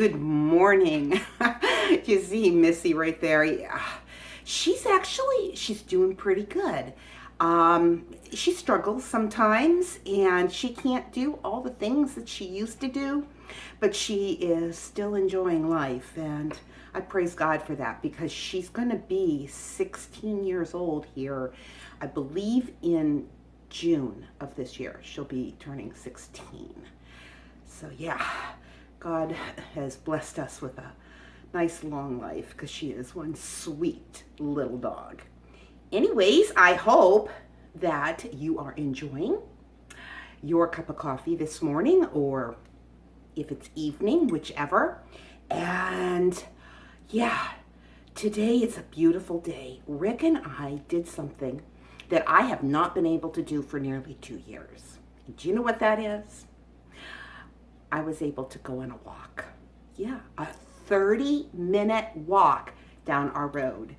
Good morning. You see Missy right there? Yeah. She's doing pretty good. She struggles sometimes and she can't do all the things that she used to do, but she is still enjoying life, and I praise God for that because she's going to be 16 years old here, I believe in June of this year. She'll be turning 16. So yeah, God has blessed us with a nice long life because she is one sweet little dog. Anyways, I hope that you are enjoying your cup of coffee this morning, or if it's evening, whichever. And yeah, today is a beautiful day. Rick and I did something that I have not been able to do for nearly 2 years. Do you know what that is? I was able to go on a walk. Yeah, a 30-minute walk down our road.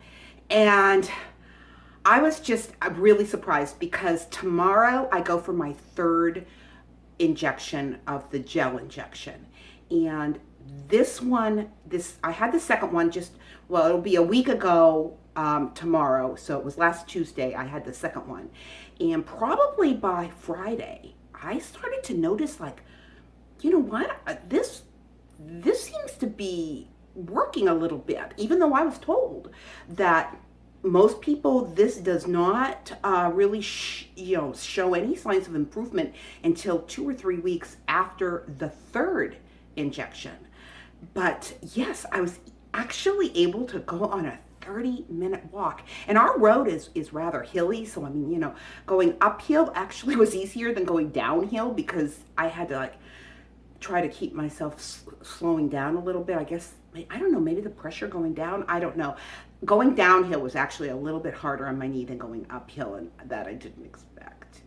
And I'm really surprised because tomorrow I go for my third injection of the gel injection. And I had the second one it'll be a week ago tomorrow. So it was last Tuesday I had the second one. And probably by Friday, I started to notice, like, you know what, this seems to be working a little bit, even though I was told that most people, this does not really show any signs of improvement until 2 or 3 weeks after the third injection. But yes, I was actually able to go on a 30-minute walk, and our road is rather hilly, so going uphill actually was easier than going downhill because I had to try to keep myself slowing down a little bit. I don't know, maybe the pressure going down, I don't know. Going downhill was actually a little bit harder on my knee than going uphill, and that I didn't expect.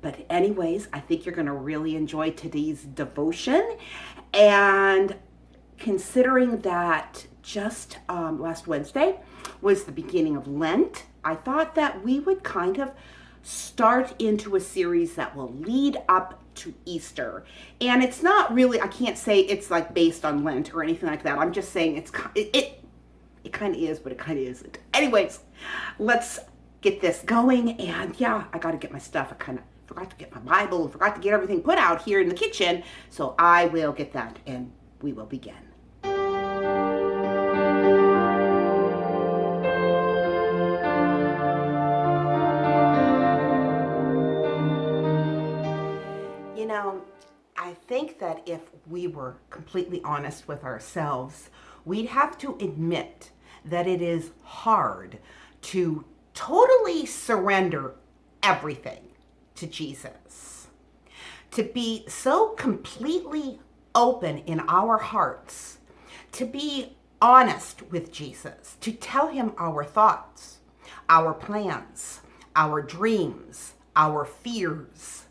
But anyways, I think you're going to really enjoy today's devotion. And considering that just last Wednesday was the beginning of Lent, I thought that we would kind of start into a series that will lead up to Easter. And it's not really, I can't say it's like based on Lent or anything like that. I'm just saying it kind of is, but it kind of isn't. Anyways, let's get this going. And yeah, I got to get my stuff. I kind of forgot to get my Bible, forgot to get everything put out here in the kitchen. So I will get that and we will begin. I think that if we were completely honest with ourselves, we'd have to admit that it is hard to totally surrender everything to Jesus. To be so completely open in our hearts, to be honest with Jesus, to tell him our thoughts, our plans, our dreams, our fears,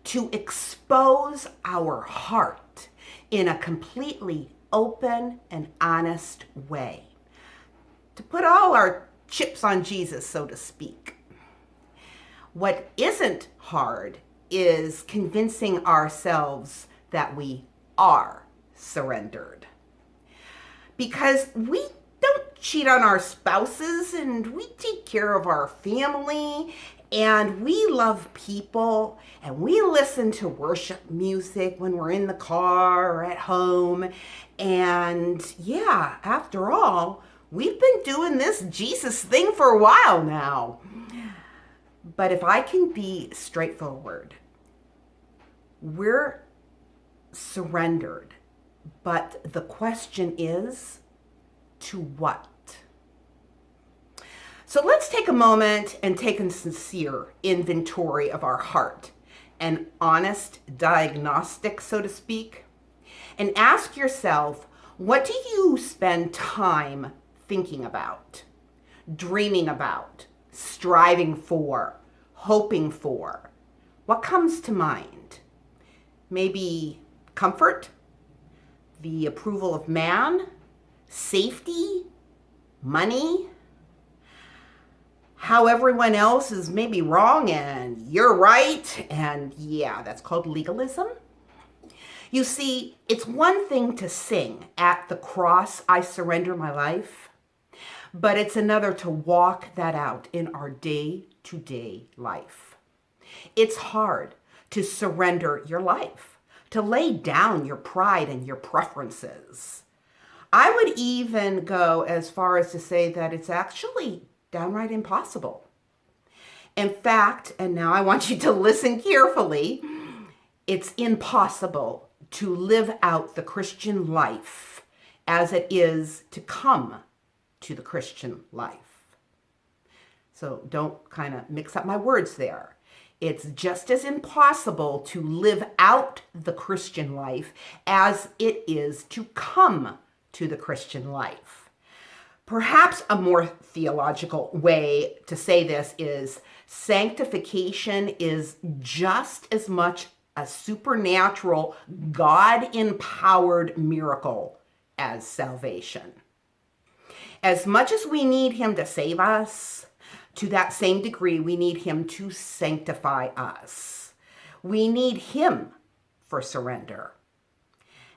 to expose our heart in a completely open and honest way. To put all our chips on Jesus, so to speak. What isn't hard is convincing ourselves that we are surrendered. Because we don't cheat on our spouses, and we take care of our family, and we love people, and we listen to worship music when we're in the car or at home. And yeah, after all, we've been doing this Jesus thing for a while now. But if I can be straightforward, we're surrendered. But the question is, to what? So let's take a moment and take a sincere inventory of our heart, an honest diagnostic, so to speak, and ask yourself, what do you spend time thinking about, dreaming about, striving for, hoping for? What comes to mind? Maybe comfort, the approval of man, safety, money, how everyone else is maybe wrong and you're right, and yeah, that's called legalism. You see, it's one thing to sing, "At the cross, I surrender my life," but it's another to walk that out in our day-to-day life. It's hard to surrender your life, to lay down your pride and your preferences. I would even go as far as to say that it's actually downright impossible. In fact, and now I want you to listen carefully, it's impossible to live out the Christian life as it is to come to the Christian life. So don't kind of mix up my words there. It's just as impossible to live out the Christian life as it is to come to the Christian life. Perhaps a more theological way to say this is sanctification is just as much a supernatural, God-empowered miracle as salvation. As much as we need him to save us, to that same degree, we need him to sanctify us. We need him for surrender.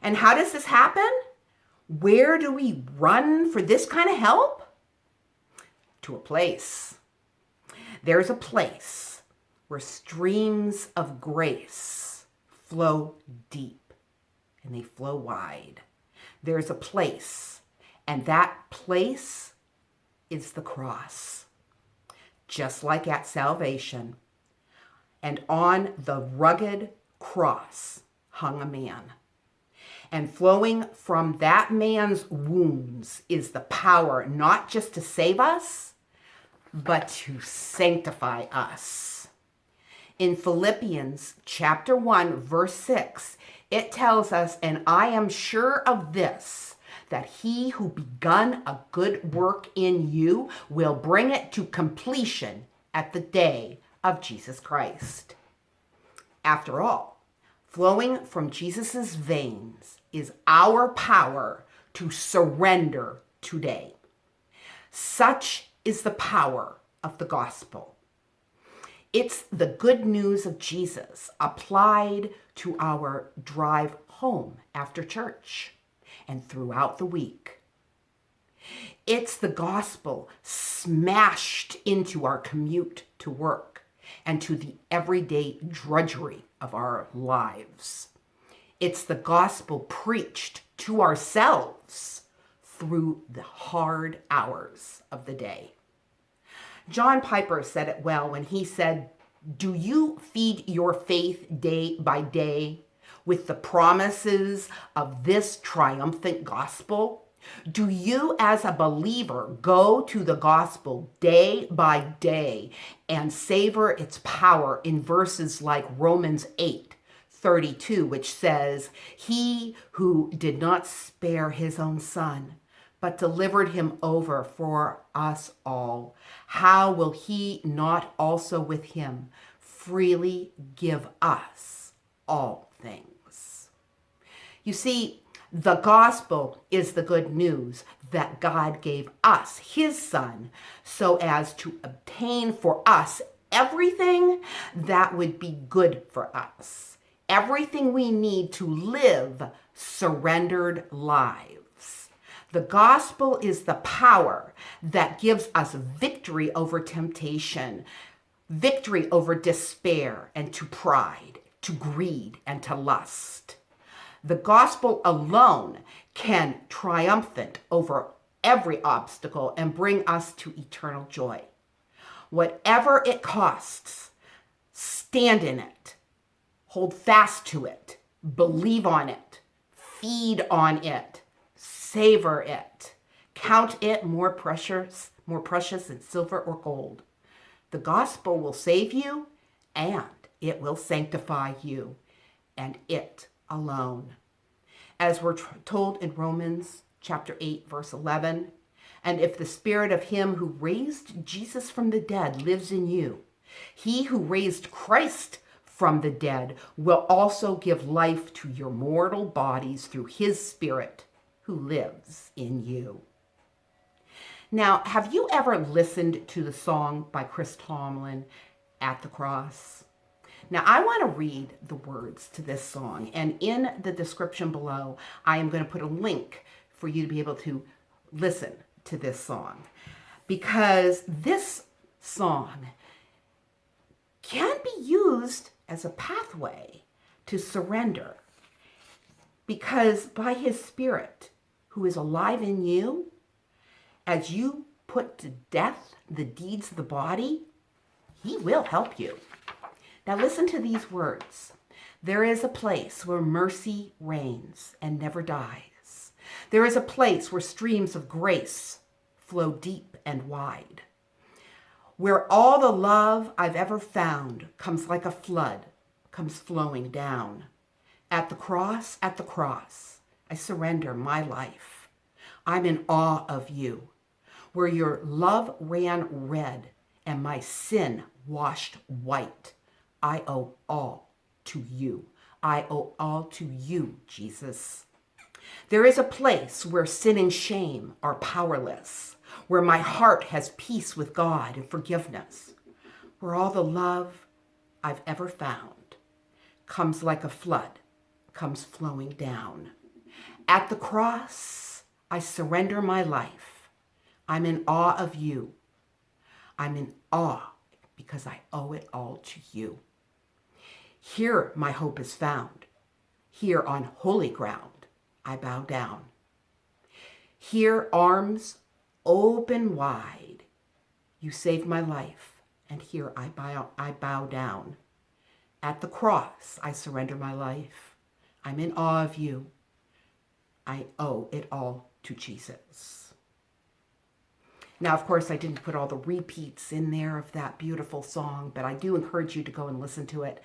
And how does this happen? Where do we run for this kind of help? To a place. There's a place where streams of grace flow deep and they flow wide. There's a place, and that place is the cross. Just like at salvation. And on the rugged cross hung a man. And flowing from that man's wounds is the power not just to save us, but to sanctify us. In Philippians chapter 1, verse 6, it tells us, "And I am sure of this, that he who begun a good work in you will bring it to completion at the day of Jesus Christ." After all, flowing from Jesus' veins is our power to surrender today. Such is the power of the gospel. It's the good news of Jesus applied to our drive home after church and throughout the week. It's the gospel smashed into our commute to work and to the everyday drudgery of our lives. It's the gospel preached to ourselves through the hard hours of the day. John Piper said it well when he said, "Do you feed your faith day by day with the promises of this triumphant gospel? Do you as a believer go to the gospel day by day and savor its power in verses like Romans 8:32, which says, 'He who did not spare his own son, but delivered him over for us all, how will he not also with him freely give us all things?'" You see, the gospel is the good news that God gave us his son so as to obtain for us everything that would be good for us, everything we need to live surrendered lives. The gospel is the power that gives us victory over temptation, victory over despair and to pride, to greed and to lust. The gospel alone can triumphant over every obstacle and bring us to eternal joy. Whatever it costs, stand in it, hold fast to it, believe on it, feed on it, savor it, count it more precious than silver or gold. The gospel will save you and it will sanctify you, and it alone. As we're told in Romans chapter 8, verse 11, "And if the spirit of him who raised Jesus from the dead lives in you, he who raised Christ from the dead will also give life to your mortal bodies through his spirit who lives in you." Now, have you ever listened to the song by Tomlin, "At the Cross"? Now, I want to read the words to this song, and in the description below, I am going to put a link for you to be able to listen to this song, because this song can be used as a pathway to surrender, because by His Spirit, who is alive in you, as you put to death the deeds of the body, He will help you. Now listen to these words. There is a place where mercy reigns and never dies. There is a place where streams of grace flow deep and wide, where all the love I've ever found comes like a flood, comes flowing down. At the cross, I surrender my life. I'm in awe of you, where your love ran red and my sin washed white. I owe all to you. I owe all to you, Jesus. There is a place where sin and shame are powerless, where my heart has peace with God and forgiveness, where all the love I've ever found comes like a flood, comes flowing down. At the cross, I surrender my life. I'm in awe of you. I'm in awe because I owe it all to you. Here my hope is found. Here on holy ground, I bow down. Here, arms open wide, you saved my life, and here I bow down. At the cross, I surrender my life. I'm in awe of you. I owe it all to Jesus. Now, of course, I didn't put all the repeats in there of that beautiful song, but I do encourage you to go and listen to it,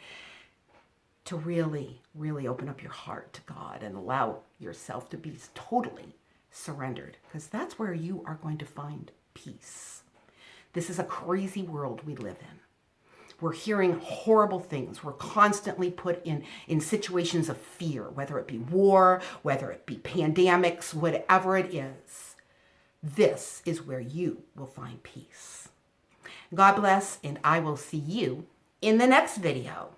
to really, really open up your heart to God and allow yourself to be totally surrendered, because that's where you are going to find peace. This is a crazy world we live in. We're hearing horrible things. We're constantly put in situations of fear, whether it be war, whether it be pandemics, whatever it is. This is where you will find peace. God bless, and I will see you in the next video.